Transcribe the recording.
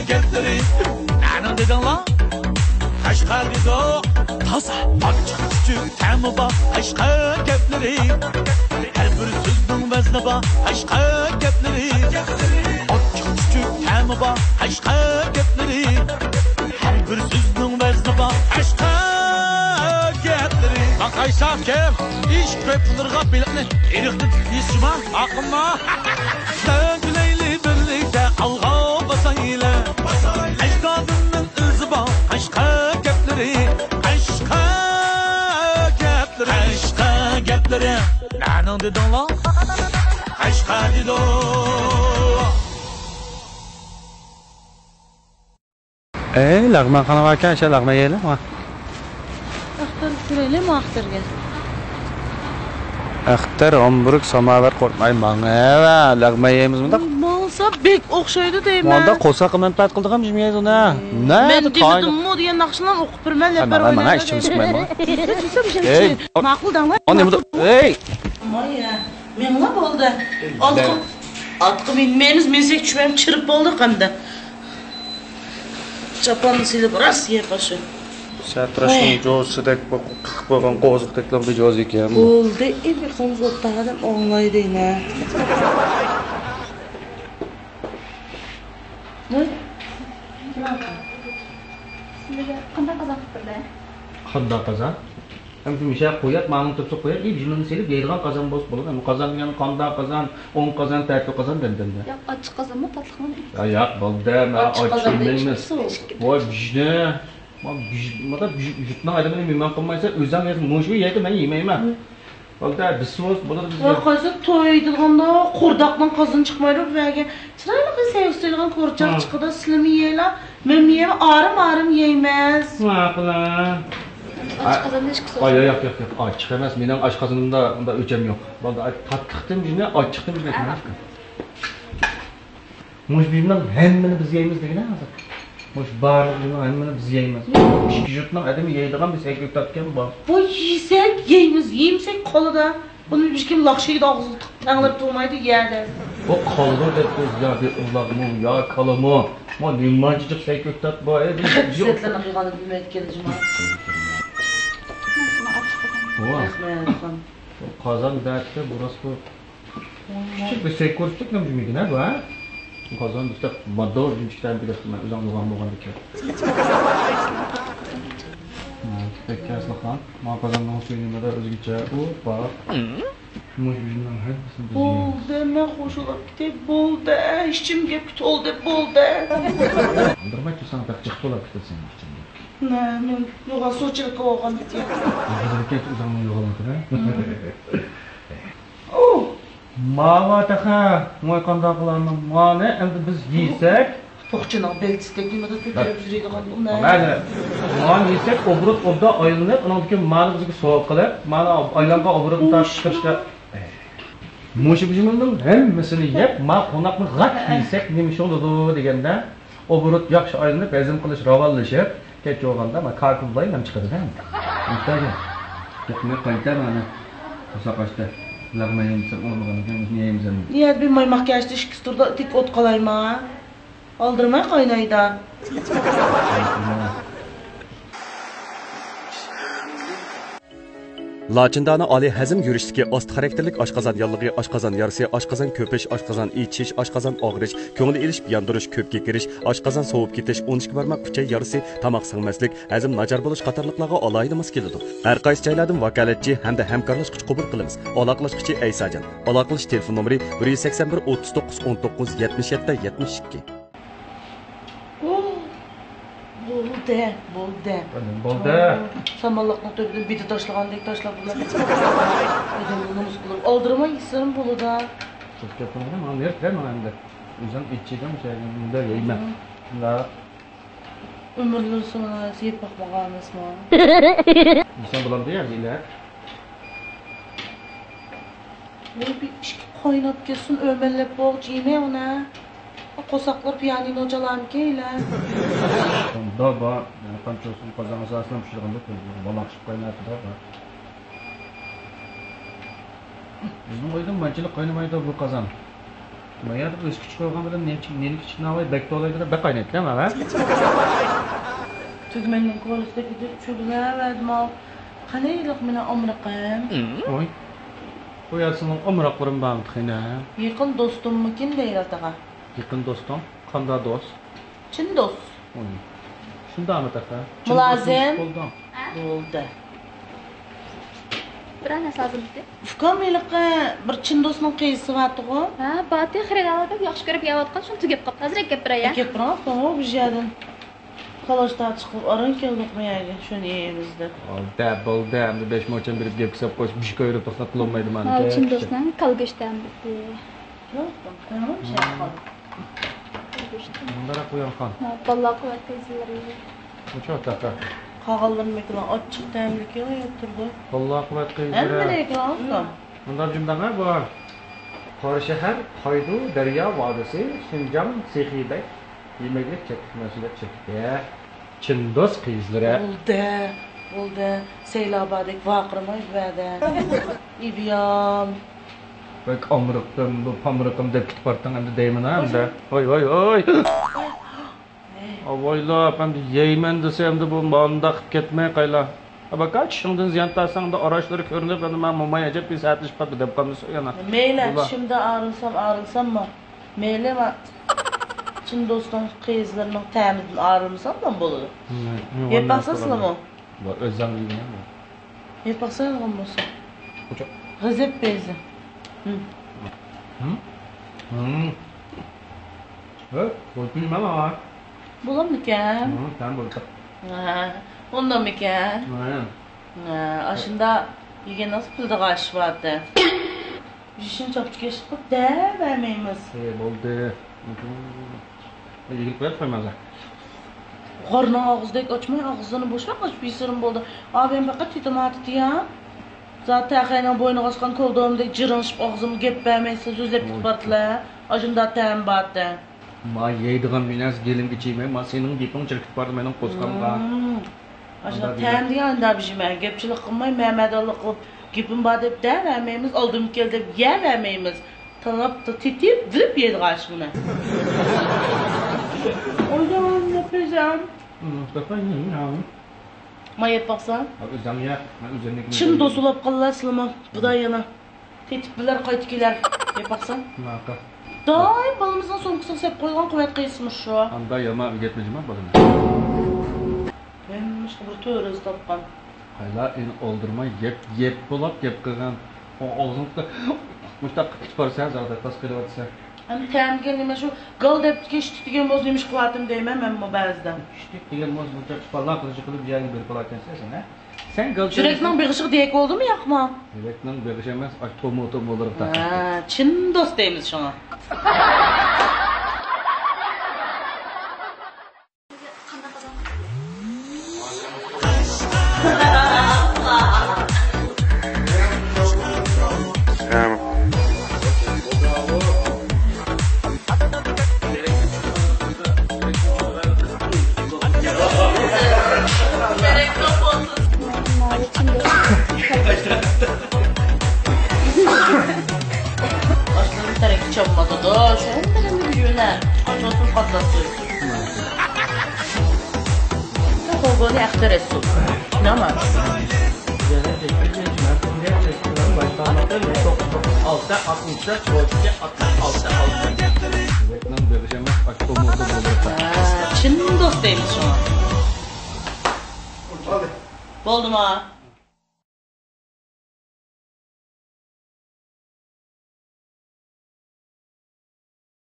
gapleri Nani dedin lan? Aşka dido Taza Açık küçük temi bak Aşka gapleri Her bir sözün vezni bak Aşka gapleri Açık küçük temi bak Aşka gapleri Her bir sözün vezni bak Aşka gapleri Bak Aysaf kim? İş köpünürga bilikni Erikni yesima Akımma Söngüleyli birlikte Alğa basayla Aşkadının özü bak Aşka gapleri Aşka gapleri Aşka gapleri Nani dedin lan? Aşka dido Lagman xana varken şey lagma yiyelim ha. Axtar sürelim axtarga. Axtar omburuk samavar qortmayın bana. Lagma yeyimiz bunda. Bolsa bek o'xshaydi deyman. Bunda qo'saq menfaat qildik ham jimiyaz uni. Men dedim degan naqshlarni o'qib birman lapar o'ynayman. Mana ishim chiqmaydi. Ey, ma'qul danglar. Ana bu ey. Moya, menga bo'ldi. Atqi minmaymiz, mensek tushmam chirib bo'ldi qamda. Chaponni silib Rossiya qo'shi. Satrashning jo'sidek bo'lgan qo'ziqdeklar bejoz ekan. Bo'ldi, bir qimiz o'tdadim o'nglaydingmi? Voy. Sizlarga qanday qozon qilibdilar? Xuddi qozon. Ham misha qo'yat, ma'lum tursa qo'yat, jimini silib yeydigan qozon bo'lsa bo'ladi. Qozon degan qonda qozon, 10 qozon, tatli qozon dedi. Yo'q, ochiq qozonmi, tatliqmi? Yo'q, bo'ldi, men ochmaymiz. Voy, bijni. Mana yutdan adamni mehmon qilmaysa, o'zing yeysan, mo'shu yeydi, men yemayman. Bo'ldi, bisos bo'ladi bizga. Voy, qaysi to'ydiganda qurdaqdan qozon chiqmaydi, bularga chiroyli qilib sevishtirgan qo'rchoq chiqdi, sizlarmi yeylar? Men yeyman, arim yeymiz. Ma'qul. Ochiq qozonda ish qilsa. Yo'q, ochiq emas. Mening oshqozonimda unda o'cham yo'q. Bo'ldi, tatliqdim jini, ochiqdim jini emas. Mo'sh bilan hammani biz yeymiz degan hozir. Mo'sh barligini hammani biz yeymiz. Ikki yurtning adami yeydigan biz ekib tatgan bor. Bu yesak yeymiz, yemsak qolida. Buni hech kim laqshiga og'zini tanglab turmaydi yerda. Bu qoldi deb o'zgardi ularmi yo kalamo. Mo nimachiq ekib tat bor edi. Jetlarni qilganini bilmaydi kelishim. Rahmat. Qozon da'atda burası bu. Küçük bir şey koştuk ne bilmiyorum ne bu ha? Qozon işte mador bir bilasizmi uzangan bo'lgan ekan. Peki aslında ma qozondan so'yinmada o'zgacha u bor. Mujbidan hadisini bo'ldi, men qo'shilib ketib bo'ldi, ishimga to'ldi bo'ldi. Ndirmachi sana tak chiqib ketsin ishimga. Ne, men yo'g'a so'chilib qolgan ekan. Hozirga uzangan yo'g'alatira. Mavataha, moy qandaqlarni mani endi biz yeysak, to'qchining beltisdek nimada ko'tarib yuradigan buni. Mana, mani yeysak, obrut obda aylanib, undan keyin mani bizga so'q qilib, mana aylangan obrutni tashqirishga Mo'shi bijimning hammasini yeb, ma qo'noqni g'at yeysak, nima bo'ladi deganda, obrut yaxshi aylanib, hazm qilish ravonlashib, kech o'g'anda ma karkul bilan ham chiqadi-da. Bittaga. Yo'qmi qayta mana qo'saqashda. Lagmayimsa olmaganidan yeymiz endi. Niyat bilmay makiyajda ikki turda tik o't qolaymi? Oldirmay qaynayda. Lacindani oliy hazm yurishdagi ost xarakterlik oshqozon yallig'i, oshqozon yarasi, oshqozon ko'pish, oshqozon ichish, oshqozon og'rish, ko'ngil elishib yandirish, ko'pga kirish, oshqozon sovib ketish, 12 barmoq kuchay yarasi, tomoq singmaslik, hazm nachar bo'lish qatorliqlarga alohida mos keladi. Har qaysi joylardan vakolatchi hamda hamkorlashuvchi qabul qilamiz. Aloqalashuvchi Aysajon. Aloqalash telefon nomeri 181 39 19 77 72. Bo'ldi. Samolyotning töbidan biti tashlagandek tashlab bular. O'zimni nomus qilib oldirmay isrim bo'ladi. Chekka qo'ydim, men yerman endi. O'zim ichidan shayda yeyman. La umrning sonuna yeb boqmaganmizmi? Inson bo'ladi deydilar. Men bir ish qaynab kelsin, o'mallab bo'g'ch yemay uni. Qo'saqlar pianino chalamkeylar. Baba, qanchasini qozon asosida pishirganda bola chiqib qaynatdi da. Bizning uyda manchilik qaynamaydi bu qozon. Maya da öz küçük olgan bilen neni küçük navay bekte olaydı bek aynı değil mi ha? Tügmenin kolusda gidip çögüne verdim al. Kaneylik mene omraqım. Oy. Koyarsın omraqlarım bağım tıkına. Yakın dostum mu kim değil atağa? Yakın dostum, kanda dost. Çin dost. Oy. Şunda mı taka? Mülazim. Oldu. Oldu. Bir narsa lazım edi. Şukamiylik bir çin dostunun qiysi var tuğu. Ha, batı xiridalar yaxshi ko'rib yeyotgan shuni tugab qoldi. Hozir gapiray ya. Eke bırak ama bir yerden. Kalaşta çıkıp aran keldik mi yani şunu yiyemizdi. Oldu. Hem de 5 maçın bir gep kısap koş bir şey koyup toxtat qılmaydı məni. Ha, chin do'stdan kalgo'shdan bitti. Yok, tamam bir şey yapalım. Bunlara qo'yan xon. Ha, balla quvvat qilsizlar. Uçaq taka. Kağallarım ekran açık temlik yana yatırdı. Vallahi quvvat Hem qıyızdır. de ekran olsun. Bunlar cümleler var. Qarışəhər, Haydu, Darya Vadisi, Şinjan, Sexidək yeməklik çəkdik, məsuliyyət çəkdik. Çindoz qıyızlara. Oldu. Seylabadek vakırma yüvədə. İbyan. Bak amrıqdım, bu pamrıqım deb kitib bartdan hem de deymin hem de. Oy. Avoylap hem de yeymen desem de bu manda qıp ketmey qayla. Bak kaç şundan ziyantasan da araçları körünüp ben mamaya acep bir saat işpat deb qalmısı yana. Meyle Ulan. şimdi ağrılsam mı? Meyle mi? Çin dostum kıyızlarının təmizini ağrılmasam da mı bolu? Hep baksasıla mı? Bak özlem bilmiyor mu? Hep baksana mı olsa? Uçak. Gazep bezi. Evet, bu bilmem ama. Bulam mı ki? Tamam bulduk. Ondan mı ki? Aynen. Aşında yine nasıl bildi karşı vardı? Jişin çapçı geçip bak değer vermeyimiz. Buldu. İlgili koyar koymazlar. Karnı ağızdayık açmayı ağızlarını boşuna kaç bir sırım buldu. Abi ben fakat tutum atı ya. Zaten kaynan boyuna kaçkan kolduğumda cırınışıp ağzımı gep vermeyse sözler tutup atla. Aşında təyəm battı. Ma yeydiğim minaz gelin geçeyim. Ma senin gipin çırkıt vardı benim koskamda. Aşında təyəm diyen de abicime. Gepçilik kılmay Mehmedallık kılıp gipin badı hep değer vermeyimiz. Aldığım geldi hep yer vermeyimiz. Tanıp da titip virip yedi karşımına. O zaman ne yapacağım? Mustafa yiyeyim ya. Mayet baksan. Bak özlem ya. Ben üzerindeki... Çin dosulap kallar sılama. Bu da yana. Tetipliler kaytıkiler. Yapaksan. Maka. Day balımızdan son kısa sep koyulan kuvvet kıyısmış şu. Anda yama gitmeyeceğim ha balını. Ben işte bir töre tapkan. Hayla en oldurma yep bulap yep kıgan. O ağzını da... Mustafa çıparsa zaten taskıyla atsa. Hem tem gelime şu gal dep geçti diyen bozuymuş kıvatım değmem ben bu bazda. İşte diyen moz bulacak çıparlar kılıcı kılıp yayın bir kulakken sen ha. Sen gal... Sürekli bir ışık diyek oldu mu yakma? Sürekli bir geçemez. Aç tomu olur da. Çin dost değiliz şu an. Qanday qozon? Başlarım terek çabmadı da şu an benim bir güne. Açılsın patlası. Kolgonu aktör etsin. Ne ama? Altta 60'da, solda 66. Sürekli bir geçemez. Aç tomu olur da. Çin dost değiliz şu an. Oldu mu ha?